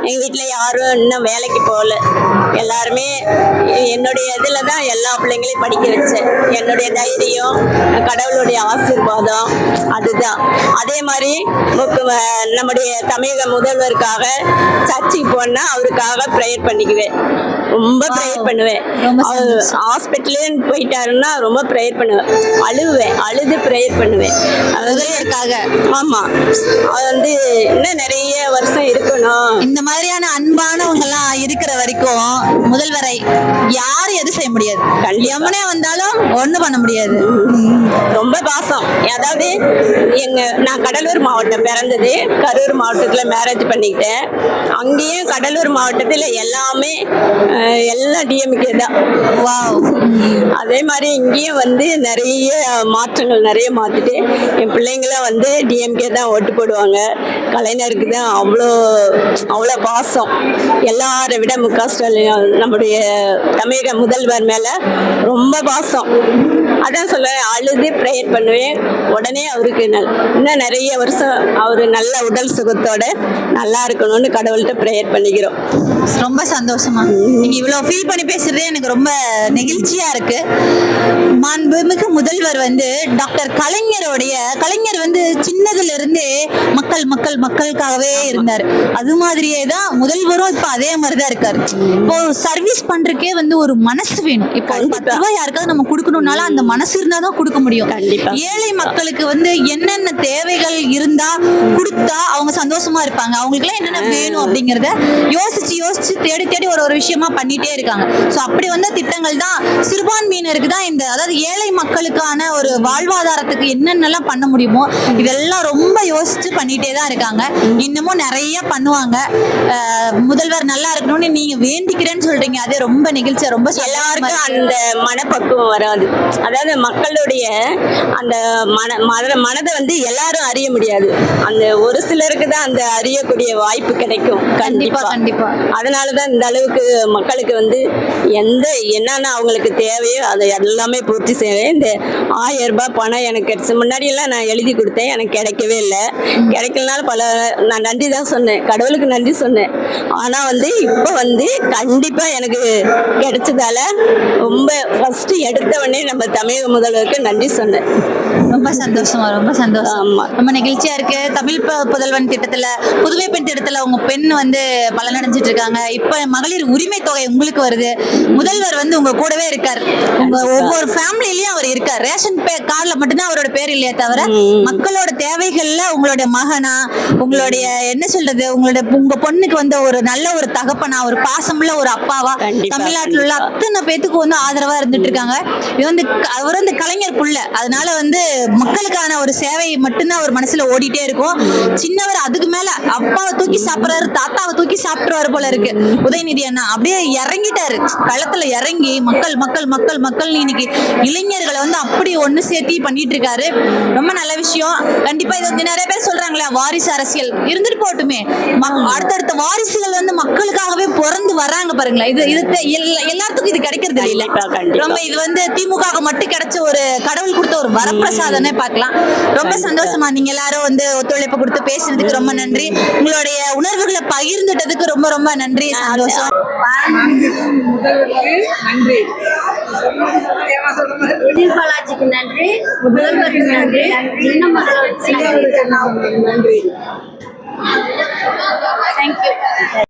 எங்கள் வீட்டில் யாரும் இன்னும் வேலைக்கு போகல. எல்லாருமே என்னுடைய இதில் தான் எல்லா பிள்ளைங்களையும் படிக்க வச்சேன். என்னுடைய தைரியம், கடவுளுடைய ஆசீர்வாதம் அதுதான். அதே மாதிரி நம்முடைய தமிழக முதல்வருக்காக சர்ச்சுக்கு போனால் அவருக்காக ப்ரேயர் பண்ணிக்குவேன். ரொம்ப ப்ரேயர் பண்ணுவேன். ஹாஸ்பிட்டலே போயிட்டாருன்னா ரொம்ப ப்ரேயர் பண்ணுவேன். அழுது ப்ரேயர் பண்ணுவேன் முதல்வருக்காக. ஆமாம், அது வந்து இன்னும் நிறைய வருஷம் இருக்கணும். இந்த மாதிரியான அன்பானவங்கெல்லாம் இருக்கிற வரைக்கும் முதல்வரை யாரும் எது செய்ய முடியாது. எவனே வந்தாலும் ஒன்றும் பண்ண முடியாது. ரொம்ப பாசம். அதாவது நான் கடலூர் மாவட்டம் பிறந்தது, கரூர் மாவட்டத்தில் மேரேஜ் பண்ணிக்கிட்டேன். அங்கேயும் கடலூர் மாவட்டத்தில் எல்லாமே எல்லாம் டிஎம்கே தான். வாவ். அதே மாதிரி இங்கேயும் வந்து நிறைய மாற்றங்கள் நிறைய மாற்றிட்டு என் பிள்ளைங்களாம் வந்து டிஎம்கே தான் ஓட்டு போடுவாங்க. கலைஞருக்கு தான் அவ்வளோ பாசம். எல்லாரை விட முக ஸ்டாலின் நம்முடைய தமிழக முதல்வர் மேலே ரொம்ப பாசம். அதான் சொல்லுவேன், அழுது ப்ரேயர் பண்ணுவேன். உடனே அவருக்கு இன்னும் நிறைய வருஷம் அவர் நல்ல உடல் சுகத்தோட நல்லா இருக்கணும்னு கடவுள்கிட்ட ப்ரேயர் பண்ணிக்கிறோம். ரொம்ப சந்தோஷமா நீங்க இவ்வளவு ஃபீல் பண்ணி பேசுறதே எனக்கு ரொம்ப நெகிழ்ச்சியா இருக்கு. மாண்புமிகு முதல்வர் வந்து டாக்டர் கலைஞர் வந்து சின்னதுல இருந்தே மக்களுக்காகவே இருந்தார். அது மாதிரியே தான் முதல்வரும் இப்ப அதே மாதிரிதான் இருக்காரு. இப்போ சர்வீஸ் பண்றதுக்கே வந்து ஒரு மனசு வேணும். இப்போ 10 ரூபாய் யாருக்காவது நம்ம கொடுக்கணும்னாலும் அந்த மனசு இருந்தாதான் கொடுக்க முடியும். ஏழை மக்களுக்கு வந்து என்னென்ன தேவைகள் இருந்தா கொடுத்தா அவங்க சந்தோஷமா இருப்பாங்க, அவங்களுக்கு எல்லாம் என்னென்ன வேணும் அப்படிங்கறத யோசிச்சு தேடி ஒரு விஷயமா பண்ணிட்டே இருக்காங்க. சோ அப்படி வந்த திட்டங்கள் தான் சிறுபான்மையினருக்கு தான் அதாவது ஏழை மக்களுக்கான ஒரு வாழ்வாதாரத்துக்கு என்னென்னலாம் பண்ண முடியுமோ இதெல்லாம் ரொம்ப யோசிச்சு பண்ணிட்டே தான் இருக்காங்க. இன்னமும் நிறைய பண்ணுவாங்க. முதல்வர் நல்லா இருக்கணும்னு நீங்க வேண்டிக்கிறேன்னு சொல்றீங்க, அது ரொம்ப நெகிழ்ச்சியா. ரொம்ப எல்லாருக்கும் அந்த மனப்பக்குவம் வராது. அதாவது மக்களுடைய அந்த மனதை வந்து எல்லாரும் அறிய முடியாது. அந்த ஒரு சிலருக்கு தான் அந்த அறியக்கூடிய வாய்ப்பு கிடைக்கும். கண்டிப்பா. அதனாலதான் இந்த அளவுக்கு மக்களுக்கு வந்து என்னென்ன அவங்களுக்கு தேவையோ அதை எல்லாமே பூர்த்தி செய்வேன். இந்த 1000 ரூபாய் பணம் எனக்கு கிடைச்ச முன்னாடியெல்லாம் நான் எழுதி கொடுத்தேன், எனக்கு கிடைக்கவே இல்லை. கிடைக்கலனாலும் நான் நன்றி தான் சொன்னேன், கடவுளுக்கு நன்றி சொன்னேன். ஆனால் வந்து இப்போ வந்து கண்டிப்பாக எனக்கு கிடைச்சதால ரொம்ப ஃபர்ஸ்ட் எடுத்தவொடனே நம்ம தமிழக முதல்வருக்கு நன்றி சொன்னேன். ரொம்ப சந்தோஷம். ஆமா, ரொம்ப நெகிழ்ச்சியா இருக்கு. தமிழ் புதல்வன் திட்டத்துல, புதுமை பெண் திட்டத்துல உங்க பெண் வந்து பலனடைஞ்சிட்டு இருக்காங்க. இப்ப மகளிர் உரிமை தொகை உங்களுக்கு வருது. முதல்வர் வந்து உங்க கூடவே இருக்கார். உங்க ஒவ்வொரு ஃபேமிலிலயும் அவர் இருக்கார். ரேஷன் கார்டுல மட்டும்தான் அவரோட பேர் இல்லையே தவிர மக்களோட தேவைகள்ல உங்களுடைய மகனா, உங்களுடைய என்ன சொல்றது, உங்க பொண்ணுக்கு வந்து ஒரு நல்ல ஒரு தகப்பனா, ஒரு பாசமுள்ள ஒரு அப்பாவா தமிழ்நாட்டில் உள்ள அத்தனை பேத்துக்கு வந்து ஆதரவா இருந்துட்டு இருக்காங்க. இது வந்து அவர் வந்து கலைஞர் புள்ள, அதனால வந்து மக்களுக்கான ஒரு சேவை மட்டும்தான் அவர் மனசுல ஓடிட்டே இருக்கும். சின்னவர் அதுக்கு மேல அப்பாவை தூக்கி சாப்பிடுறாரு, தாத்தாவை தூக்கி சாப்பிடுவாரு போல இருக்கு. உதயநிதி அண்ணா அப்படியே இறங்கிட்டாரு, களத்துல இறங்கி மக்கள் இன்னைக்கு இளைஞர்களை வந்து அப்படி ஒண்ணு சேர்த்தி பண்ணிட்டு இருக்காரு. ரொம்ப நல்ல விஷயம். கண்டிப்பா இது வந்து நிறைய பேர் சொல்றாங்களே வாரிசு அரசியல் இருந்துட்டு போட்டுமே, அடுத்தடுத்த வாரிசுகள் வந்து மக்களுக்காகவே பிறந்து வர்றாங்க பாருங்களா. இது எல்லாத்துக்கும் இது கிடைக்கிறது இல்ல. ரொம்ப இது வந்து திமுக மட்டும் கிடைச்ச ஒரு கடவுள் கொடுத்த ஒரு வரப்பிரசாதனை பார்க்கலாம். ரொம்ப சந்தோஷமா நீங்க எல்லாரும் வந்து ஒத்துழைப்பு கொடுத்து பேசுனதுக்கு ரொம்ப நன்றி. உங்களுடைய உணர்வுகளை பகிர்ந்துட்டதுக்கு ரொம்ப ரொம்ப நன்றி. சந்தோஷம். நன்றி. பாலாஜிக்கு நன்றி, முதல்வருக்கு நன்றி, சின்ன மக்களுக்கு நன்றி. நன்றி. தேங்க்யூ.